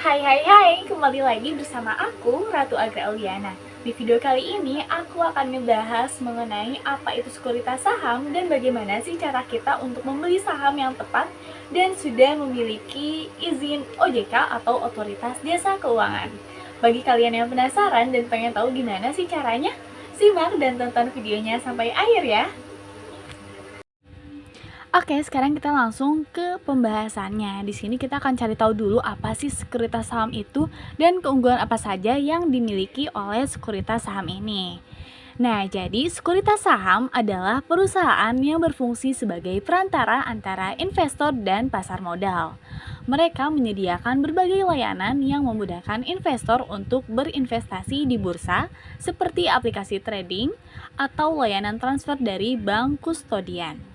Hai, kembali lagi bersama aku, Ratu Agra Auliana. Di video kali ini, aku akan membahas mengenai apa itu sekuritas saham dan bagaimana sih cara kita untuk membeli saham yang tepat dan sudah memiliki izin OJK atau Otoritas Jasa Keuangan. Bagi kalian yang penasaran dan pengen tahu gimana sih caranya, simak dan tonton videonya sampai akhir ya. Oke, sekarang kita langsung ke pembahasannya. Di sini kita akan cari tahu dulu apa sih sekuritas saham itu dan keunggulan apa saja yang dimiliki oleh sekuritas saham ini. Nah, jadi sekuritas saham adalah perusahaan yang berfungsi sebagai perantara antara investor dan pasar modal. Mereka menyediakan berbagai layanan yang memudahkan investor untuk berinvestasi di bursa, seperti aplikasi trading atau layanan transfer dari bank kustodian.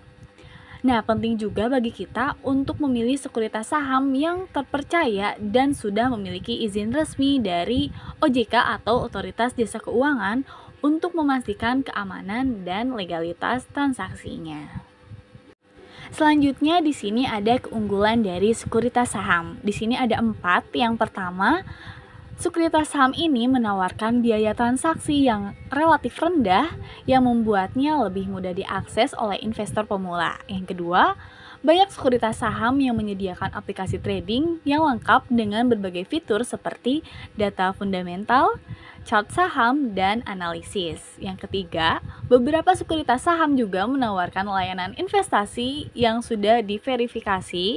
Nah, penting juga bagi kita untuk memilih sekuritas saham yang terpercaya dan sudah memiliki izin resmi dari OJK atau Otoritas Jasa Keuangan untuk memastikan keamanan dan legalitas transaksinya. Selanjutnya di sini ada keunggulan dari sekuritas saham. Di sini ada 4. Yang pertama, sekuritas saham ini menawarkan biaya transaksi yang relatif rendah yang membuatnya lebih mudah diakses oleh investor pemula. Yang kedua, banyak sekuritas saham yang menyediakan aplikasi trading yang lengkap dengan berbagai fitur seperti data fundamental, chart saham, dan analisis. Yang ketiga, beberapa sekuritas saham juga menawarkan layanan investasi yang sudah diversifikasi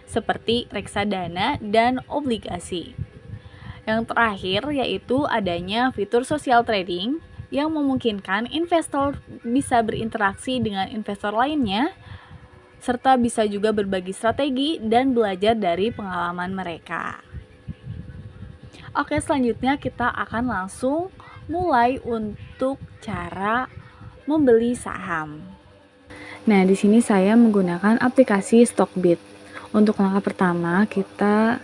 seperti reksadana dan obligasi. Yang terakhir yaitu adanya fitur social trading yang memungkinkan investor bisa berinteraksi dengan investor lainnya serta bisa juga berbagi strategi dan belajar dari pengalaman mereka. Oke, selanjutnya kita akan langsung mulai untuk cara membeli saham. Nah, di sini saya menggunakan aplikasi Stockbit. Untuk langkah pertama, kita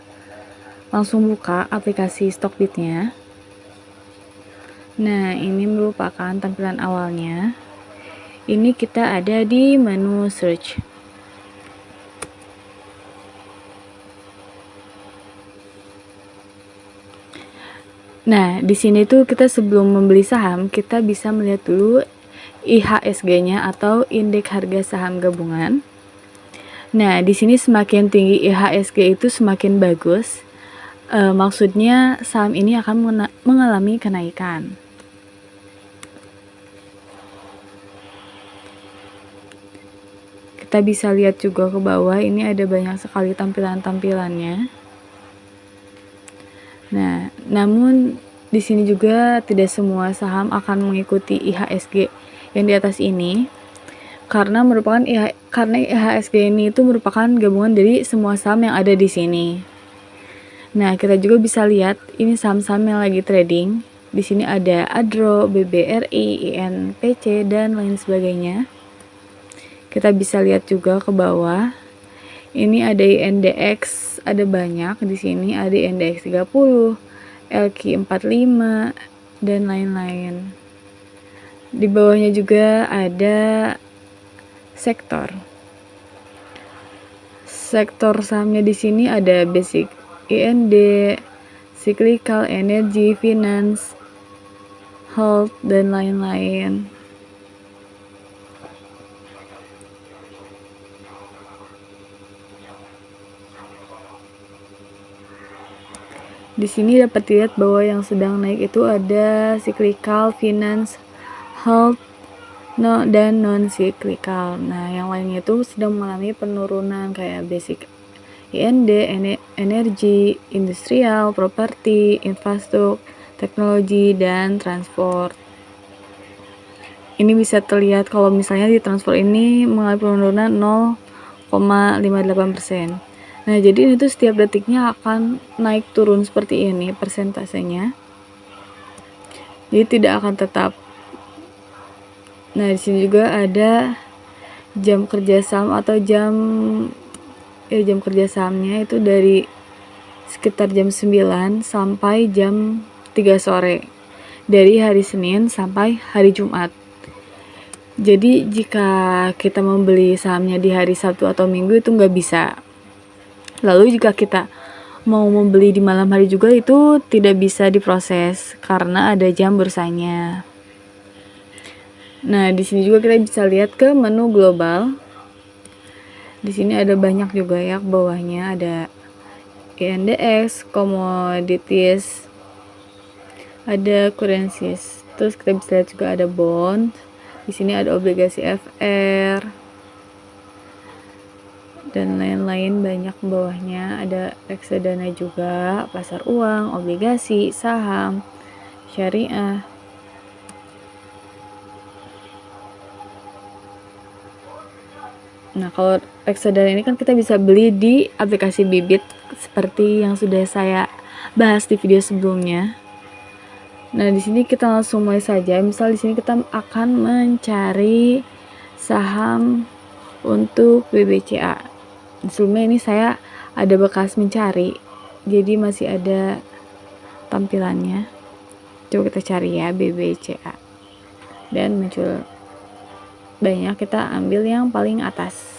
langsung buka aplikasi Stockbit-nya. Nah, ini merupakan tampilan awalnya. Ini kita ada di menu search. Nah, di sini tuh kita sebelum membeli saham, kita bisa melihat dulu IHSG-nya atau indeks harga saham gabungan. Nah, di sini semakin tinggi IHSG itu semakin bagus. Maksudnya saham ini akan mengalami kenaikan. Kita bisa lihat juga ke bawah, ini ada banyak sekali tampilan-tampilannya. Nah, namun di sini juga tidak semua saham akan mengikuti IHSG yang di atas ini. Karena IHSG ini itu merupakan gabungan dari semua saham yang ada di sini. Nah, kita juga bisa lihat ini saham-saham yang lagi trading. Di sini ada Adro, BBRI, INPC, dan lain sebagainya. Kita bisa lihat juga ke bawah. Ini ada INDX, ada banyak di sini, ada INDX 30, LQ45, dan lain-lain. Di bawahnya juga ada sektor sahamnya. Di sini ada basic, IND, cyclical, energy, finance, health, dan lain-lain. Di sini dapat dilihat bahwa yang sedang naik itu ada cyclical, finance, health, dan non-cyclical. Nah, yang lainnya itu sedang mengalami penurunan kayak basic, IND, energi, industrial, properti, infrastruktur, teknologi, dan transport. Ini bisa terlihat kalau misalnya di transport ini mengalami penurunan 0,58%. Nah, jadi itu setiap detiknya akan naik turun seperti ini persentasenya. Jadi tidak akan tetap. Nah, di sini juga ada jam kerja saham atau jam kerja sahamnya itu dari sekitar jam 9 sampai jam 3 sore. Dari hari Senin sampai hari Jumat. Jadi jika kita membeli sahamnya di hari Sabtu atau Minggu itu nggak bisa. Lalu jika kita mau membeli di malam hari juga itu tidak bisa diproses karena ada jam bursanya. Nah, di sini juga kita bisa lihat ke menu global. Di sini ada banyak juga ya, bawahnya ada INDX, commodities, ada currencies. Terus kita bisa lihat juga ada bond. Di sini ada obligasi FR dan lain-lain banyak bawahnya. Ada reksadana juga, pasar uang, obligasi, saham, syariah. Nah, kalau reksadana ini kan kita bisa beli di aplikasi Bibit seperti yang sudah saya bahas di video sebelumnya. Nah, di sini kita langsung mulai saja. Misal di sini kita akan mencari saham untuk BBCA. Sebelumnya ini saya ada bekas mencari, jadi masih ada tampilannya. Coba kita cari ya BBCA. Dan muncul banyak, kita ambil yang paling atas.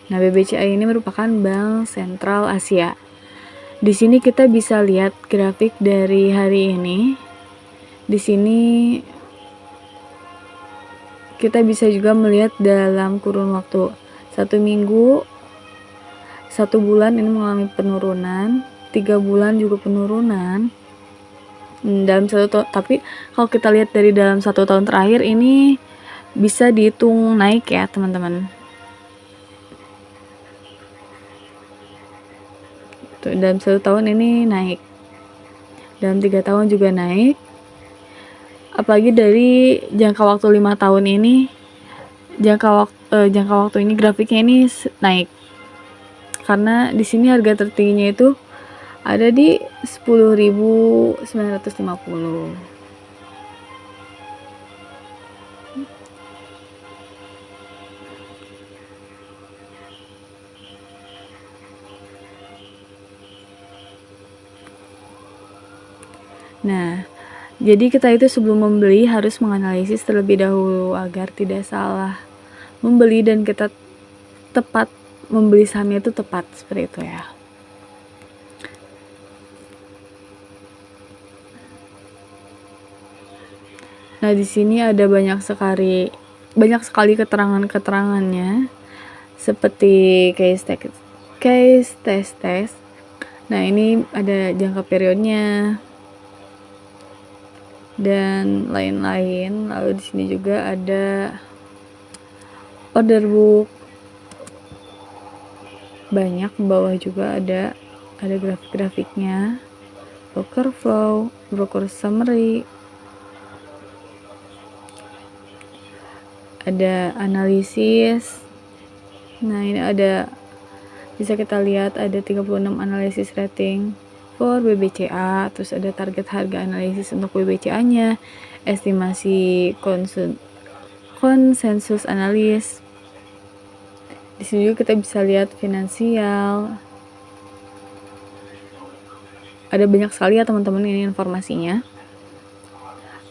Nah, BBCA ini merupakan Bank Sentral Asia. Di sini kita bisa lihat grafik dari hari ini. Di sini kita bisa juga melihat dalam kurun waktu 1 minggu, 1 bulan ini mengalami penurunan, 3 bulan juga penurunan. Dalam 1 tahun, tapi kalau kita lihat dari dalam 1 tahun terakhir ini bisa dihitung naik ya teman-teman. Dalam 1 tahun ini naik, dalam 3 tahun juga naik, apalagi dari jangka waktu 5 tahun ini, jangka waktu ini grafiknya ini naik, karena di sini harga tertingginya itu ada di 10.950. Nah, jadi kita itu sebelum membeli harus menganalisis terlebih dahulu agar tidak salah membeli dan kita tepat membeli sahamnya itu tepat, seperti itu ya. Nah, di sini ada banyak sekali keterangan-keterangannya seperti case test. Nah, ini ada jangka periodnya dan lain-lain. Lalu di sini juga ada order book. Banyak, bawah juga ada grafik-grafiknya, broker flow, broker summary, ada analisis. Nah, ini bisa kita lihat ada 36 analisis rating for BBCA, terus ada target harga analisis untuk BBCA-nya, estimasi konsensus analis. Di sini juga kita bisa lihat finansial. Ada banyak sekali ya teman-teman ini informasinya.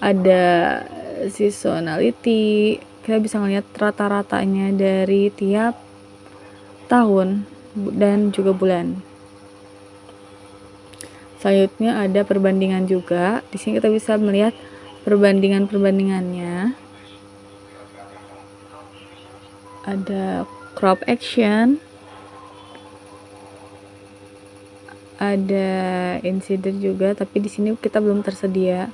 Ada seasonality, kita bisa melihat rata-ratanya dari tiap tahun dan juga bulan. Selanjutnya ada perbandingan juga. Di sini kita bisa melihat perbandingannya. Ada crop action, ada insider juga, tapi di sini kita belum tersedia.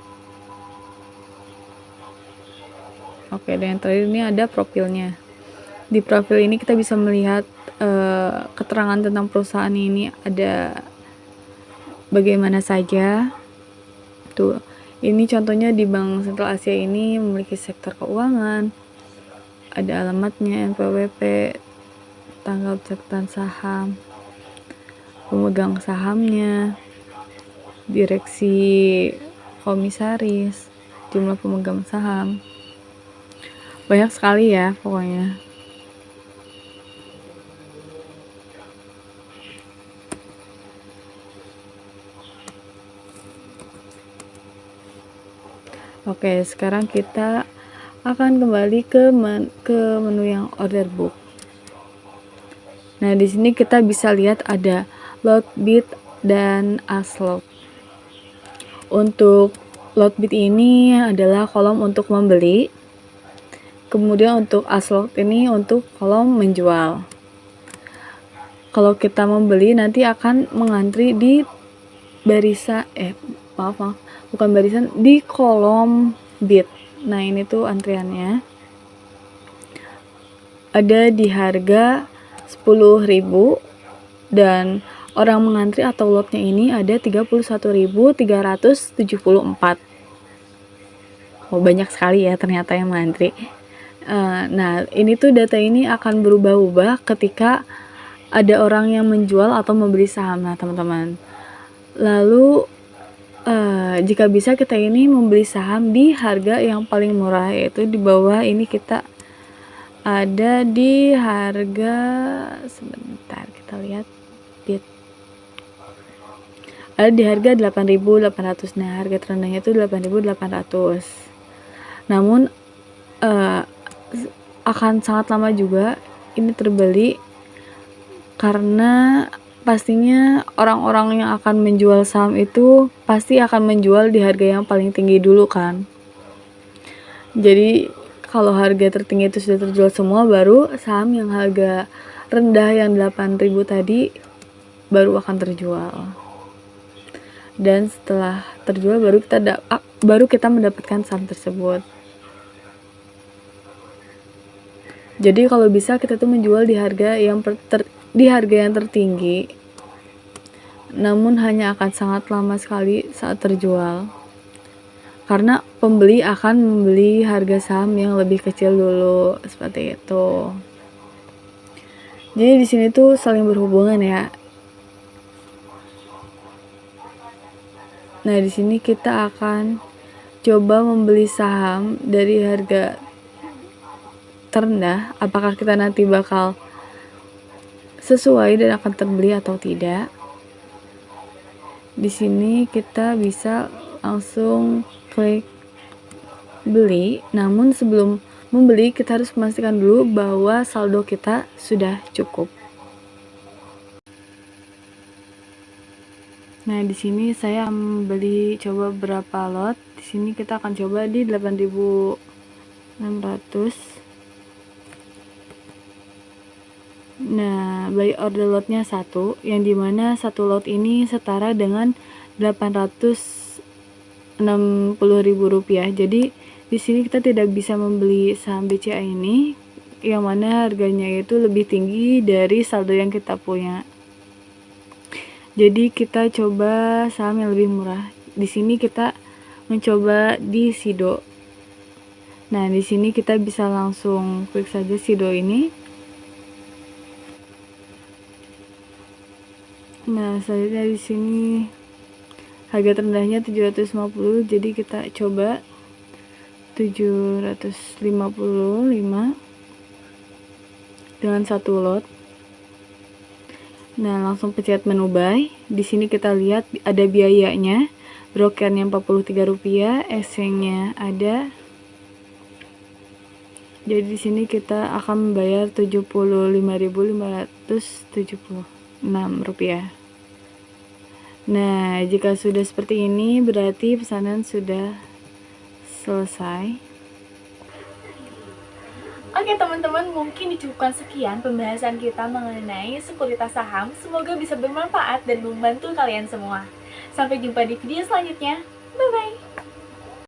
Oke, dan yang terakhir ini ada profilnya. Di profil ini kita bisa melihat keterangan tentang perusahaan ini, ada bagaimana saja. Tuh, ini contohnya di Bank Sentral Asia ini memiliki sektor keuangan, ada alamatnya, NPWP, tanggal pencatatan saham, pemegang sahamnya, direksi komisaris, jumlah pemegang saham. Banyak sekali ya pokoknya. Oke, sekarang kita akan kembali ke menu yang order book. Nah, di sini kita bisa lihat ada lot bid dan aslot. Untuk lot bid ini adalah kolom untuk membeli. Kemudian untuk aslot ini untuk kolom menjual. Kalau kita membeli nanti akan mengantri di barisan bukan barisan, di kolom bid. Nah, ini tuh antriannya. Ada di harga 10.000 dan orang mengantri atau lotnya ini ada 31.374. Oh, banyak sekali ya ternyata yang mengantri. Nah, ini tuh data ini akan berubah-ubah ketika ada orang yang menjual atau membeli saham. Nah, teman-teman, lalu jika bisa kita ini membeli saham di harga yang paling murah, yaitu di bawah ini kita ada di harga, sebentar kita lihat bid, ada di harga 8.800. Nah, harga terendahnya itu 8.800. Namun akan sangat lama juga ini terbeli, karena pastinya orang-orang yang akan menjual saham itu pasti akan menjual di harga yang paling tinggi dulu kan. Jadi kalau harga tertinggi itu sudah terjual semua, baru saham yang harga rendah yang 8.000 tadi baru akan terjual. Dan setelah terjual baru kita mendapatkan saham tersebut. Jadi kalau bisa kita tuh menjual di harga yang tertinggi, namun hanya akan sangat lama sekali saat terjual, karena pembeli akan membeli harga saham yang lebih kecil dulu, seperti itu. Jadi di sini tuh saling berhubungan ya. Nah, di sini kita akan coba membeli saham dari harga terendah, apakah kita nanti bakal sesuai dan akan terbeli atau tidak. Di sini kita bisa langsung klik beli, namun sebelum membeli kita harus memastikan dulu bahwa saldo kita sudah cukup. Nah, di sini saya membeli coba berapa lot. Di sini kita akan coba di 8.600. Nah, buy order lotnya 1, yang dimana 1 lot ini setara dengan Rp860.000. Jadi di sini kita tidak bisa membeli saham BCA ini, yang mana harganya itu lebih tinggi dari saldo yang kita punya. Jadi kita coba saham yang lebih murah. Di sini kita mencoba di Sido. Nah, di sini kita bisa langsung klik saja Sido ini. Nah, selanjutnya di sini harga terendahnya 750, jadi kita coba 755 dengan 1 lot. Nah, langsung pencet menu buy. Di sini kita lihat ada biayanya, brokernya Rp43, exchange-nya ada. Jadi di sini kita akan membayar Rp75.576. Nah, jika sudah seperti ini berarti pesanan sudah selesai. Oke teman-teman, mungkin dicukupkan sekian pembahasan kita mengenai sekuritas saham. Semoga bisa bermanfaat dan membantu kalian semua. Sampai jumpa di video selanjutnya. Bye-bye.